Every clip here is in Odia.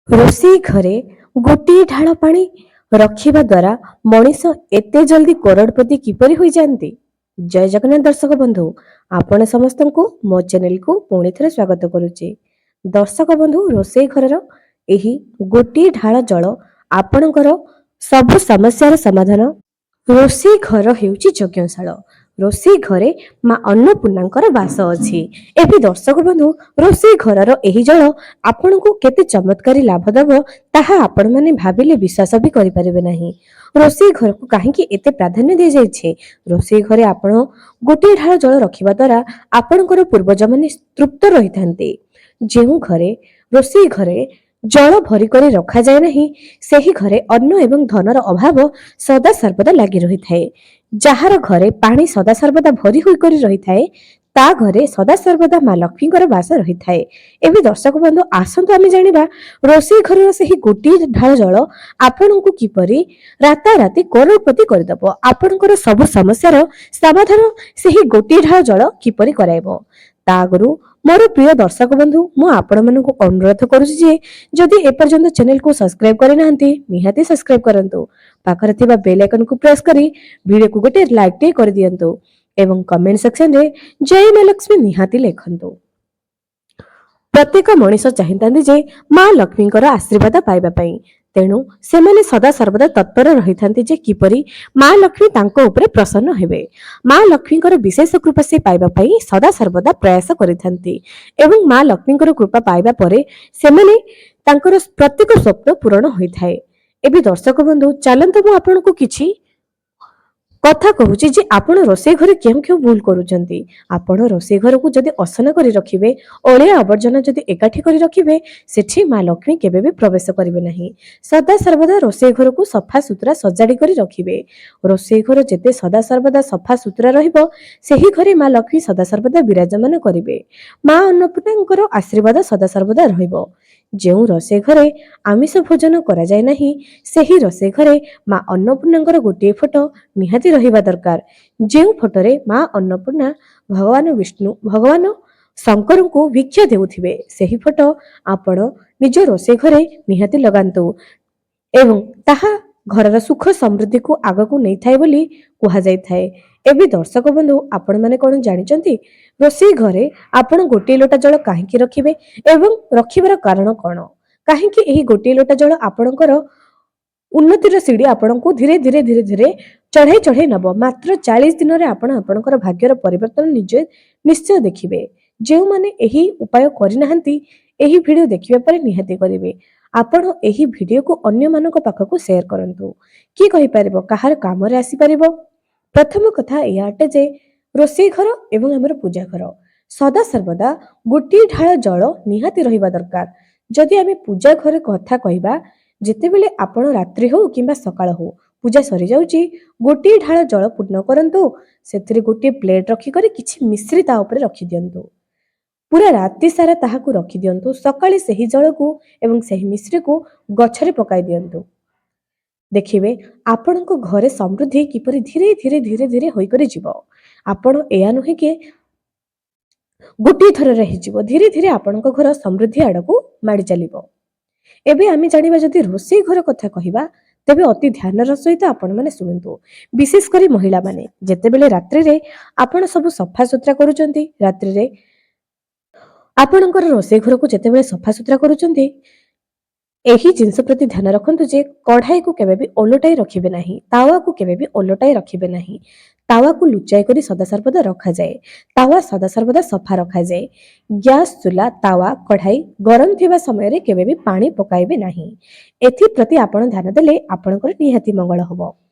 ରୋଷେଇ ଘରେ ଗୋଟିଏ ଢାଳ ପାଣି ରଖିବା ଦ୍ୱାରା ମଣିଷ ଏତେ ଜଲ୍ଦି କରୋଡ଼ପତି କିପରି ହୋଇଯାଆନ୍ତି? ଜୟ ଜଗନ୍ନାଥ ଦର୍ଶକ ବନ୍ଧୁ, ଆପଣ ସମସ୍ତଙ୍କୁ ମୋ ଚ୍ୟାନେଲକୁ ପୁଣି ଥରେ ସ୍ୱାଗତ କରୁଛି। ଦର୍ଶକ ବନ୍ଧୁ, ରୋଷେଇ ଘରର ଏହି ଗୋଟିଏ ଢାଳ ଜଳ ଆପଣଙ୍କର ସବୁ ସମସ୍ୟାର ସମାଧାନ। ରୋଷେଇ ଘର ହେଉଛି ଯଜ୍ଞଶାଳ। ରୋଷେଇ ଘରେ ମା ଅନ୍ନପୂର୍ଣ୍ଣାଙ୍କର ବାସ ଅଛି। ଏବେ ଦର୍ଶକ ବନ୍ଧୁ, ରୋଷେଇ ଘରର ଏହି ଜଳ ଆପଣଙ୍କୁ କେତେ ଚମତ୍କାରୀ ଲାଭ ଦେବ ତାହା ଆପଣମାନେ ଭାବିଲେ ବିଶ୍ୱାସ ବି କରିପାରିବେ ନାହିଁ। ରୋଷେଇ ଘରକୁ କାହିଁକି ଏତେ ପ୍ରାଧାନ୍ୟ ଦିଆଯାଇଛି? ରୋଷେଇ ଘରେ ଆପଣ ଗୋଟିଏ ଢାଳ ଜଳ ରଖିବା ଦ୍ୱାରା ଆପଣଙ୍କର ପୂର୍ବଜମାନେ ତୃପ୍ତ ରହିଥାନ୍ତି। ଯେଉଁ ଘରେ ରୋଷେଇ ଘରେ ଜଳ ଭରି କରି ରଖାଯାଏ ନାହିଁ, ସେହି ଘରେ ଅନ୍ନ ଏବଂ ଧନର ଅଭାବ ସଦା ସର୍ବଦା ଲାଗି ରହିଥାଏ। ଯାହାର ଘରେ ପାଣି ସଦା ସର୍ବଦା ଭରି ହୋଇକରି ରହିଥାଏ, ତା ଘରେ ସଦା ସର୍ବଦା ମା ଲକ୍ଷ୍ମୀଙ୍କର ବାସ ରହିଥାଏ। ଏବେ ଦର୍ଶକ ବନ୍ଧୁ, ଆସନ୍ତୁ ଆମେ ଜାଣିବା ରୋଷେଇ ଘରର ସେହି ଗୋଟିଏ ଢାଳ ଜଳ ଆପଣଙ୍କୁ କିପରି ରାତାରାତି କରୋଡ଼ପତି କରିଦେବ। ଆପଣଙ୍କର ସବୁ ସମସ୍ୟାର ସମାଧାନ ସେହି ଗୋଟିଏ ଢାଳ ଜଳ କିପରି କରାଇବ। ତା ଆଗରୁ ମୋର ପ୍ରିୟ ଦର୍ଶକ ବନ୍ଧୁ, ମୁଁ ଆପଣମାନଙ୍କୁ ଅନୁରୋଧ କରୁଛି ଯେ ଯଦି ଏପର୍ଯ୍ୟନ୍ତ ଚ୍ୟାନେଲକୁ ସବସ୍କ୍ରାଇବ କରିନାହାନ୍ତି, ନିହାତି ସବସ୍କ୍ରାଇବ କରନ୍ତୁ। ପାଖରେ ଥିବା ବେଲ୍ ଆଇକନକୁ ପ୍ରେସ୍ କରି ଭିଡ଼ିଓକୁ ଗୋଟେ ଲାଇକ୍ ଟେ କରିଦିଅନ୍ତୁ ଏବଂ କମେଣ୍ଟ ସେକ୍ସନରେ ଜୟ ମା ଲକ୍ଷ୍ମୀ ନିହାତି ଲେଖନ୍ତୁ। ପ୍ରତ୍ୟେକ ମଣିଷ ଚାହିଁଥାନ୍ତି ଯେ ମା ଲକ୍ଷ୍ମୀଙ୍କର ଆଶୀର୍ବାଦ ପାଇବା ପାଇଁ, ତେଣୁ ସେମାନେ ସଦା ସର୍ବଦା ତତ୍ପର ରହିଥାନ୍ତି ଯେ କିପରି ମା ଲକ୍ଷ୍ମୀ ତାଙ୍କ ଉପରେ ପ୍ରସନ୍ନ ହେବେ। ମା ଲକ୍ଷ୍ମୀଙ୍କର ବିଶେଷ କୃପା ସେ ପାଇବା ପାଇଁ ସଦା ସର୍ବଦା ପ୍ରୟାସ କରିଥାନ୍ତି ଏବଂ ମା ଲକ୍ଷ୍ମୀଙ୍କର କୃପା ପାଇବା ପରେ ସେମାନେ ତାଙ୍କର ପ୍ରତ୍ୟେକ ସ୍ୱପ୍ନ ପୂରଣ ହୋଇଥାଏ। ଏବେ ଦର୍ଶକ ବନ୍ଧୁ, ଚାଲନ୍ତୁ ମୁଁ ଆପଣଙ୍କୁ କିଛି କଥା କହୁଛି ଯେ ଆପଣ ରୋଷେଇ ଘରେ କେଉଁ କେଉଁ ଭୁଲ କରୁଛନ୍ତି। ଆପଣ ରୋଷେଇ ଘରକୁ ଯଦି ଅସନା କରି ରଖିବେ, ଅଳିଆ ଆବର୍ଜନା ଯଦି ଏକାଠି କରି ରଖିବେ, ସେଠି ମା ଲକ୍ଷ୍ମୀ କେବେ ବି ପ୍ରବେଶ କରିବେ ନାହିଁ। ସଦା ସର୍ବଦା ରୋଷେଇ ଘରକୁ ସଫା ସୁତୁରା ସଜାଡ଼ି କରି ରଖିବେ। ରୋଷେଇ ଘର ଯେତେ ସଦା ସର୍ବଦା ସଫା ସୁତୁରା ରହିବ, ସେହି ଘରେ ମା ଲକ୍ଷ୍ମୀ ସଦା ସର୍ବଦା ବିରାଜମାନ କରିବେ। ମା ଅନ୍ନପୂର୍ଣ୍ଣାଙ୍କର ଆଶୀର୍ବାଦ ସଦା ସର୍ବଦା ରହିବ। ଯେଉଁ ରୋଷେଇ ଘରେ ଆମିଷ ଭୋଜନ କରାଯାଏ ନାହିଁ, ସେହି ରୋଷେଇ ଘରେ ମା ଅନ୍ନପୂର୍ଣ୍ଣାଙ୍କର ଗୋଟିଏ ଫଟୋ ନିହାତି ରହିବା ଦରକାର। ଯେଉଁ ଫଟୋରେ ମା ଅନ୍ନପୂର୍ଣ୍ଣା ଭଗବାନ ବିଷ୍ଣୁ, ଭଗବାନ ଶଙ୍କରଙ୍କୁ ଭିକ୍ଷା ଦେଉଥିବେ, ସେହି ଫଟୋ ଆପଣ ନିଜ ରୋଷେଇ ଘରେ ନିହାତି ଲଗାନ୍ତୁ ଏବଂ ତାହା ଘରର ସୁଖ ସମୃଦ୍ଧିକୁ ଆଗକୁ ନେଇଥାଏ ବୋଲି କୁହାଯାଇଥାଏ। ଏବେ ଦର୍ଶକ ବନ୍ଧୁ, ଆପଣମାନେ କଣ ଜାଣିଛନ୍ତି ରୋଷେଇ ଘରେ ଆପଣ ଗୋଟିଏ ଲୋଟା ଜଳ କାହିଁକି ରଖିବେ ଏବଂ ରଖିବାର କାରଣ କଣ? କାହିଁକି ଏହି ଗୋଟିଏ ଲୋଟା ଜଳ ଆପଣଙ୍କର ଉନ୍ନତିର ସିଡ଼ି ଆପଣଙ୍କୁ ଧୀରେ ଧୀରେ ଧୀରେ ଧୀରେ ଚଢ଼ାଇ ଚଢ଼ାଇ ନେବ। ମାତ୍ର 40 ଦିନରେ ଆପଣ ଆପଣଙ୍କର ଭାଗ୍ୟର ପରିବର୍ତ୍ତନ ନିଜେ ନିଶ୍ଚୟ ଦେଖିବେ। ଯେଉଁମାନେ ଏହି ଉପାୟ କରିନାହାନ୍ତି, ଏହି ଭିଡ଼ିଓ ଦେଖିବା ପରେ ନିହାତି କରିବେ। ଆପଣ ଏହି ଭିଡ଼ିଓକୁ ଅନ୍ୟମାନଙ୍କ ପାଖକୁ ସେୟାର କରନ୍ତୁ। କିଏ କହିପାରିବ କାହାର କାମରେ ଆସିପାରିବ। ପ୍ରଥମ କଥା ଏହା ଅଟେ ଯେ ରୋଷେଇ ଘର ଏବଂ ଆମର ପୂଜା ଘର ସଦା ସର୍ବଦା ଗୋଟିଏ ଢାଳ ଜଳ ନିହାତି ରହିବା ଦରକାର। ଯଦି ଆମେ ପୂଜା ଘର କଥା କହିବା, ଯେତେବେଳେ ଆପଣ ରାତ୍ରି ହଉ କିମ୍ବା ସକାଳ ହଉ ପୂଜା ସରିଯାଉଛି, ଗୋଟିଏ ଢାଳ ଜଳ ପୂର୍ଣ୍ଣ କରନ୍ତୁ। ସେଥିରେ ଗୋଟିଏ ପ୍ଲେଟ୍ ରଖିକରି କିଛି ମିଶ୍ରି ତା ଉପରେ ରଖିଦିଅନ୍ତୁ। ପୁରା ରାତି ସାରା ତାହାକୁ ରଖିଦିଅନ୍ତୁ। ସକାଳେ ସେହି ଜଳକୁ ଏବଂ ସେହି ମିଶ୍ରିକୁ ଗଛରେ ପକାଇ ଦିଅନ୍ତୁ। ଦେଖିବେ ଆପଣଙ୍କ ଘରେ ସମୃଦ୍ଧି କିପରି ଧୀରେ ଧୀରେ ଧୀରେ ଧୀରେ ହୋଇକରି ଯିବ। ଆପଣ ଏହା ନୁହେଁ କି ଗୋଟିଏ ଥରରେ ହେଇଯିବ, ଧୀରେ ଧୀରେ ଆପଣଙ୍କ ଘର ସମୃଦ୍ଧି ଆଡ଼କୁ ମାଡ଼ି ଚାଲିବ। ଏବେ ଆମେ ଜାଣିବା, ଯଦି ରୋଷେଇ ଘର କଥା କହିବା, ତେବେ ଅତି ଧ୍ୟାନର ସହିତ ଆପଣମାନେ ଶୁଣନ୍ତୁ। ବିଶେଷ କରି ମହିଳାମାନେ ଯେତେବେଳେ ରାତ୍ରିରେ ଆପଣ ସବୁ ସଫା ସୁତୁରା କରୁଛନ୍ତି, ରାତ୍ରିରେ ଆପଣଙ୍କର ରୋଷେଇ ଘରକୁ ଯେତେବେଳେ ସଫା ସୁତୁରା କରୁଛନ୍ତି, ଏହି ଜିନିଷ ପ୍ରତି ଧ୍ୟାନ ରଖନ୍ତୁ ଯେ କଢ଼ାଇକୁ କେବେ ବି ଓଲଟାଇ ରଖିବେ ନାହିଁ, ତାୱାକୁ କେବେ ବି ଓଲଟାଇ ରଖିବେ ନାହିଁ। ତାୱାକୁ ଲୁଚାଇ କରି ସଦା ସର୍ବଦା ରଖାଯାଏ। ତାୱା ସଦା ସର୍ବଦା ସଫା ରଖାଯାଏ। ଗ୍ୟାସ୍ ଚୁଲା, ତାୱା, କଢ଼ାଇ ଗରମ ଥିବା ସମୟରେ କେବେ ବି ପାଣି ପକାଇବେ ନାହିଁ। ଏଥିପ୍ରତି ଆପଣ ଧ୍ୟାନ ଦେଲେ ଆପଣଙ୍କର ନିହାତି ମଙ୍ଗଳ ହେବ।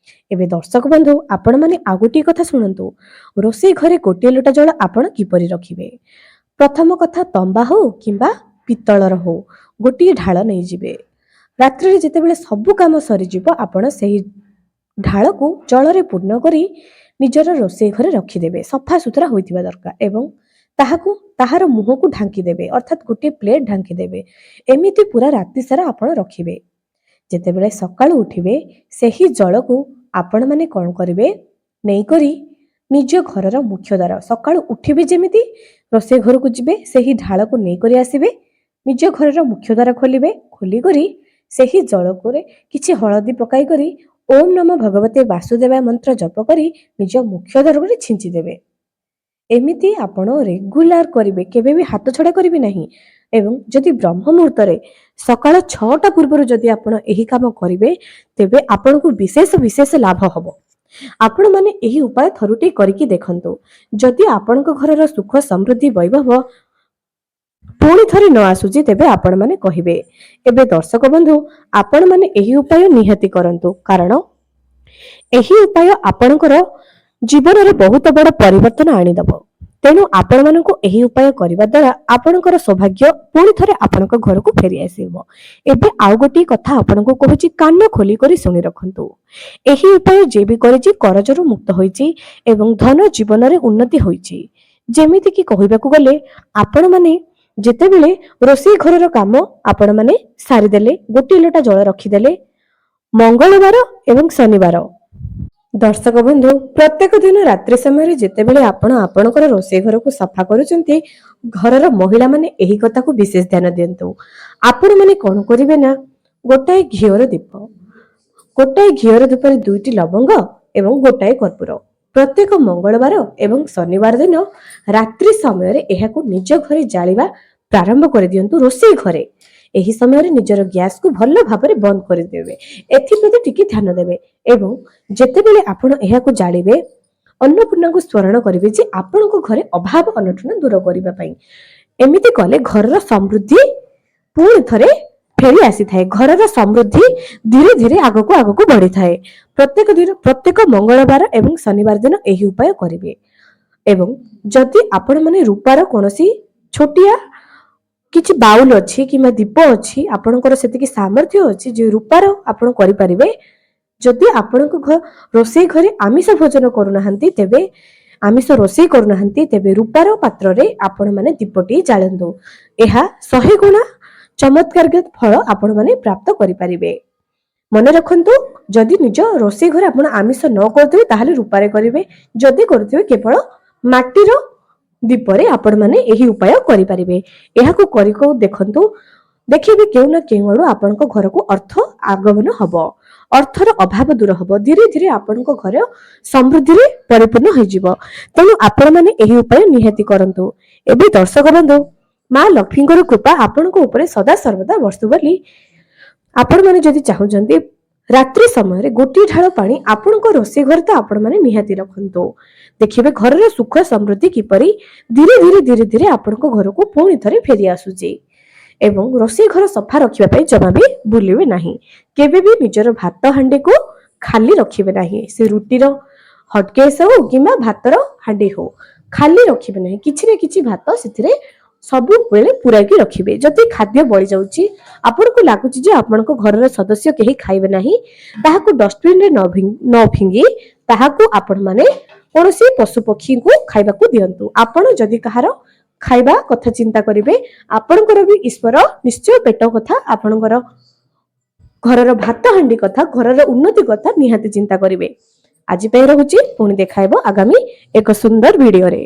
ଏବେ ଦର୍ଶକ ବନ୍ଧୁ, ଆପଣମାନେ ଆଉ ଗୋଟିଏ କଥା ଶୁଣନ୍ତୁ। ରୋଷେଇ ଘରେ ଗୋଟିଏ ଲୋଟା ଜଳ ଆପଣ କିପରି ରଖିବେ। ପ୍ରଥମ କଥା, ତମ୍ବା ହଉ କିମ୍ବା ପିତ୍ତଳର ହଉ ଗୋଟିଏ ଢାଳ ନେଇଯିବେ। ରାତ୍ରିରେ ଯେତେବେଳେ ସବୁ କାମ ସରିଯିବ, ଆପଣ ସେହି ଢାଳକୁ ଜଳରେ ପୂର୍ଣ୍ଣ କରି ନିଜର ରୋଷେଇ ଘରେ ରଖିଦେବେ। ସଫା ସୁତୁରା ହୋଇଥିବା ଦରକାର ଏବଂ ତାହାର ମୁହଁକୁ ଢାଙ୍କି ଦେବେ, ଅର୍ଥାତ୍ ଗୋଟିଏ ପ୍ଲେଟ୍ ଢାଙ୍କି ଦେବେ। ଏମିତି ପୁରା ରାତି ସାରା ଆପଣ ରଖିବେ। ଯେତେବେଳେ ସକାଳୁ ଉଠିବେ, ସେହି ଜଳକୁ ଆପଣମାନେ କଣ କରିବେ, ନେଇକରି ନିଜ ଘରର ମୁଖ୍ୟ ଦ୍ୱାର, ସକାଳୁ ଉଠିବେ ଯେମିତି ରୋଷେଇ ଘରକୁ ଯିବେ, ସେହି ଢାଳକୁ ନେଇକରି ଆସିବେ निज घर मुख्य द्वार खोलिबे खोलिकरी ସେହି ଜଳକୁ କିଛି ହଳଦୀ ପକାଇ କରି ଓମ୍ ନମଃ ଭଗବତେ ବାସୁଦେବାୟ ମନ୍ତ୍ର ଜପ କରି ନିଜ ମୁଖ୍ୟ ଦ୍ୱାରରେ ଛିଞ୍ଚି ଦେବେ। ଏମିତି ଆପଣ ରେଗୁଲାର କରିବେ, କେବେ ବି ହାତ ଛଡ଼ା କରିବେ ନାହିଁ। ଏବଂ ଯଦି ବ୍ରହ୍ମ ମୁହୂର୍ତ୍ତରେ ସକାଳ 6ଟା ପୂର୍ବରୁ ଯଦି ଆପଣ ଏହି କାମ କରିବେ ତେବେ ଆପଣଙ୍କୁ ବିଶେଷ ଲାଭ ହେବ। ଆପଣମାନେ ଏହି ଉପାୟ ଥରୁଟିଏ କରିକି ଦେଖନ୍ତୁ। ଯଦି ଆପଣଙ୍କ ଘରର ସୁଖ ସମୃଦ୍ଧି ବୈଭବ ପୁଣି ଥରେ ନ ଆସୁଛି ତେବେ ଆପଣମାନେ କହିବେ। ଏବେ ଦର୍ଶକ ବନ୍ଧୁ, ଆପଣମାନେ ଏହି ଉପାୟ ନିହାତି କରନ୍ତୁ, କାରଣ ଏହି ଉପାୟ ଆପଣଙ୍କର ଜୀବନରେ ବହୁତ ବଡ଼ ପରିବର୍ତ୍ତନ ଆଣିଦେବ। ତେଣୁ ଆପଣମାନଙ୍କୁ ଏହି ଉପାୟ କରିବା ଦ୍ୱାରା ଆପଣଙ୍କର ସୌଭାଗ୍ୟ ପୁଣି ଥରେ ଆପଣଙ୍କ ଘରକୁ ଫେରି ଆସିବ। ଏବେ ଆଉ ଗୋଟିଏ କଥା ଆପଣଙ୍କୁ କହୁଛି, କାନ ଖୋଲି କରି ଶୁଣି ରଖନ୍ତୁ। ଏହି ଉପାୟ ଯିଏ ବି କରିଛି କରଜରୁ ମୁକ୍ତ ହୋଇଛି ଏବଂ ଧନ ଜୀବନରେ ଉନ୍ନତି ହୋଇଛି। ଯେମିତିକି କହିବାକୁ ଗଲେ ଆପଣମାନେ ଯେତେବେଳେ ରୋଷେଇ ଘରର କାମ ଆପଣମାନେ ସାରିଦେଲେ, ଗୋଟିଏ ଲୋଟା ଜଳ ରଖିଦେଲେ ମଙ୍ଗଳବାର ଏବଂ ଶନିବାର। ଦର୍ଶକ ବନ୍ଧୁ, ପ୍ରତ୍ୟେକ ଦିନ ରାତ୍ରି ସମୟରେ ଯେତେବେଳେ ଆପଣ ଆପଣଙ୍କର ରୋଷେଇ ଘରକୁ ସଫା କରୁଛନ୍ତି, ଘରର ମହିଳାମାନେ ଏହି କଥାକୁ ବିଶେଷ ଧ୍ୟାନ ଦିଅନ୍ତୁ। ଆପଣମାନେ କ'ଣ କରିବେ ନା, ଗୋଟାଏ ଘିଅର ଧୂପରେ 2ଟି ଲବଙ୍ଗ ଏବଂ ଗୋଟାଏ କର୍ପୂର ପ୍ରତ୍ୟେକ ମଙ୍ଗଳବାର ଏବଂ ଶନିବାର ଦିନ ରାତ୍ରି ସମୟରେ ଏହାକୁ ନିଜ ଘରେ ଜାଳିବା ପ୍ରାରମ୍ଭ କରିଦିଅନ୍ତୁ। ରୋଷେଇ ଘରେ ଏହି ସମୟରେ ନିଜର ଗ୍ୟାସକୁ ଭଲ ଭାବରେ ବନ୍ଦ କରିଦେବେ। ଏଥିପ୍ରତି ଟିକେ ଧ୍ୟାନ ଦେବେ ଏବଂ ଯେତେବେଳେ ଆପଣ ଏହାକୁ ଜାଳିବେ ଅନ୍ନପୂର୍ଣ୍ଣାଙ୍କୁ ସ୍ମରଣ କରିବେ ଯେ ଆପଣଙ୍କ ଘରେ ଅଭାବ ଅନଟନ ଦୂର କରିବା ପାଇଁ। ଏମିତି କଲେ ଘରର ସମୃଦ୍ଧି ପୁଣି ଥରେ ଫେରି ଆସିଥାଏ। ଘରର ସମୃଦ୍ଧି ଧୀରେ ଧୀରେ ଆଗକୁ ବଢିଥାଏ। ପ୍ରତ୍ୟେକ ମଙ୍ଗଳବାର ଏବଂ ଶନିବାର ଦିନ ଏହି ଉପାୟ କରିବେ। ଏବଂ ଯଦି ଆପଣମାନେ ରୂପାର କୌଣସି ଛୋଟିଆ କିଛି ବାଉଲ ଅଛି କିମ୍ବା ଦୀପ ଅଛି, ଆପଣଙ୍କର ସେତିକି ସାମର୍ଥ୍ୟ ଅଛି ଯେ ରୂପାର ଆପଣ କରିପାରିବେ। ଯଦି ଆପଣଙ୍କ ରୋଷେଇ ଘରେ ଆମିଷ ଭୋଜନ କରୁନାହାନ୍ତି, ତେବେ ରୂପାର ପାତ୍ରରେ ଆପଣମାନେ ଦୀପଟିଏ ଜାଳନ୍ତୁ। ଏହା 100 ଗୁଣ ଚମତ୍କାର ଫଳ ଆପଣମାନେ ପ୍ରାପ୍ତ କରିପାରିବେ। ମନେ ରଖନ୍ତୁ, ଯଦି ନିଜ ରୋଷେଇ ଘରେ ଆପଣ ଆମିଷ ନ କରୁଥିବେ ତାହେଲେ ରୂପାରେ କରିବେ। ଯଦି କରୁଥିବେ କେବଳ ମାଟିର ଦୀପରେ ଆପଣମାନେ ଏହି ଉପାୟ କରିପାରିବେ। ଏହାକୁ ଦେଖନ୍ତୁ, ଦେଖିବେ କେଉଁ ନା କେଉଁ ଆଡୁ ଆପଣଙ୍କ ଘରକୁ ଅର୍ଥ ଆଗମନ ହେବ, ଅର୍ଥର ଅଭାବ ଦୂର ହେବ। ଧୀରେ ଧୀରେ ଆପଣଙ୍କ ଘର ସମୃଦ୍ଧିରେ ପରିପୂର୍ଣ୍ଣ ହୋଇଯିବ। ତେଣୁ ଆପଣମାନେ ଏହି ଉପାୟ ନିହାତି କରନ୍ତୁ। ଏବେ ଦର୍ଶକ ବନ୍ଧୁ, ମା ଲକ୍ଷ୍ମୀଙ୍କର କୃପା ଆପଣଙ୍କ ଉପରେ ସଦା ସର୍ବଦା ବର୍ଷୁ ବୋଲି ଆପଣମାନେ ଯଦି ଚାହୁଁଛନ୍ତି, ରାତ୍ରି ସମୟରେ ଗୋଟିଏ ଢାଳ ପାଣି ଆପଣଙ୍କ ରୋଷେଇ ଘରେ ତ ଆପଣମାନେ ନିହାତି ରଖନ୍ତୁ। ଦେଖିବେ ଘରର ସୁଖ ସମୃଦ୍ଧି କିପରି ଧୀରେ ଧୀରେ ଆପଣଙ୍କ ଘରକୁ ପୁଣି ଥରେ ଫେରି ଆସୁଛି। ଏବଂ ରୋଷେଇ ଘର ସଫା ରଖିବା ପାଇଁ ଜମା ବି ଭୁଲିବେ ନାହିଁ। କେବେ ବି ନିଜର ଭାତ ହାଣ୍ଡିକୁ ଖାଲି ରଖିବେ ନାହିଁ। ସେ ରୁଟିର ହଟକେସ୍ ହଉ କିମ୍ବା ଭାତର ହାଣ୍ଡି ହଉ, ଖାଲି ରଖିବେ ନାହିଁ। କିଛି ନା କିଛି ଭାତ ସେଥିରେ ସବୁବେଳେ ପୁରାଇକି ରଖିବେ। ଯଦି ଖାଦ୍ୟ ବଳି ଯାଉଛି, ଆପଣଙ୍କୁ ଲାଗୁଛି ଯେ ଆପଣଙ୍କ ଘରର ସଦସ୍ୟ କେହି ଖାଇବେ ନାହିଁ, ତାହାକୁ ଡଷ୍ଟବିନରେ ନ ଫିଙ୍ଗି ତାହାକୁ ଆପଣମାନେ କୌଣସି ପଶୁ ପକ୍ଷୀଙ୍କୁ ଖାଇବାକୁ ଦିଅନ୍ତୁ। ଆପଣ ଯଦି କାହାର ଖାଇବା କଥା ଚିନ୍ତା କରିବେ, ଆପଣଙ୍କର ବି ଈଶ୍ୱର ନିଶ୍ଚୟ ପେଟ କଥା, ଆପଣଙ୍କର ଘରର ଭାତ ହାଣ୍ଡି କଥା, ଘରର ଉନ୍ନତି କଥା ନିହାତି ଚିନ୍ତା କରିବେ। ଆଜି ପାଇଁ ରହୁଛି, ପୁଣି ଦେଖାହେବ ଆଗାମୀ ଏକ ସୁନ୍ଦର ଭିଡିଓରେ।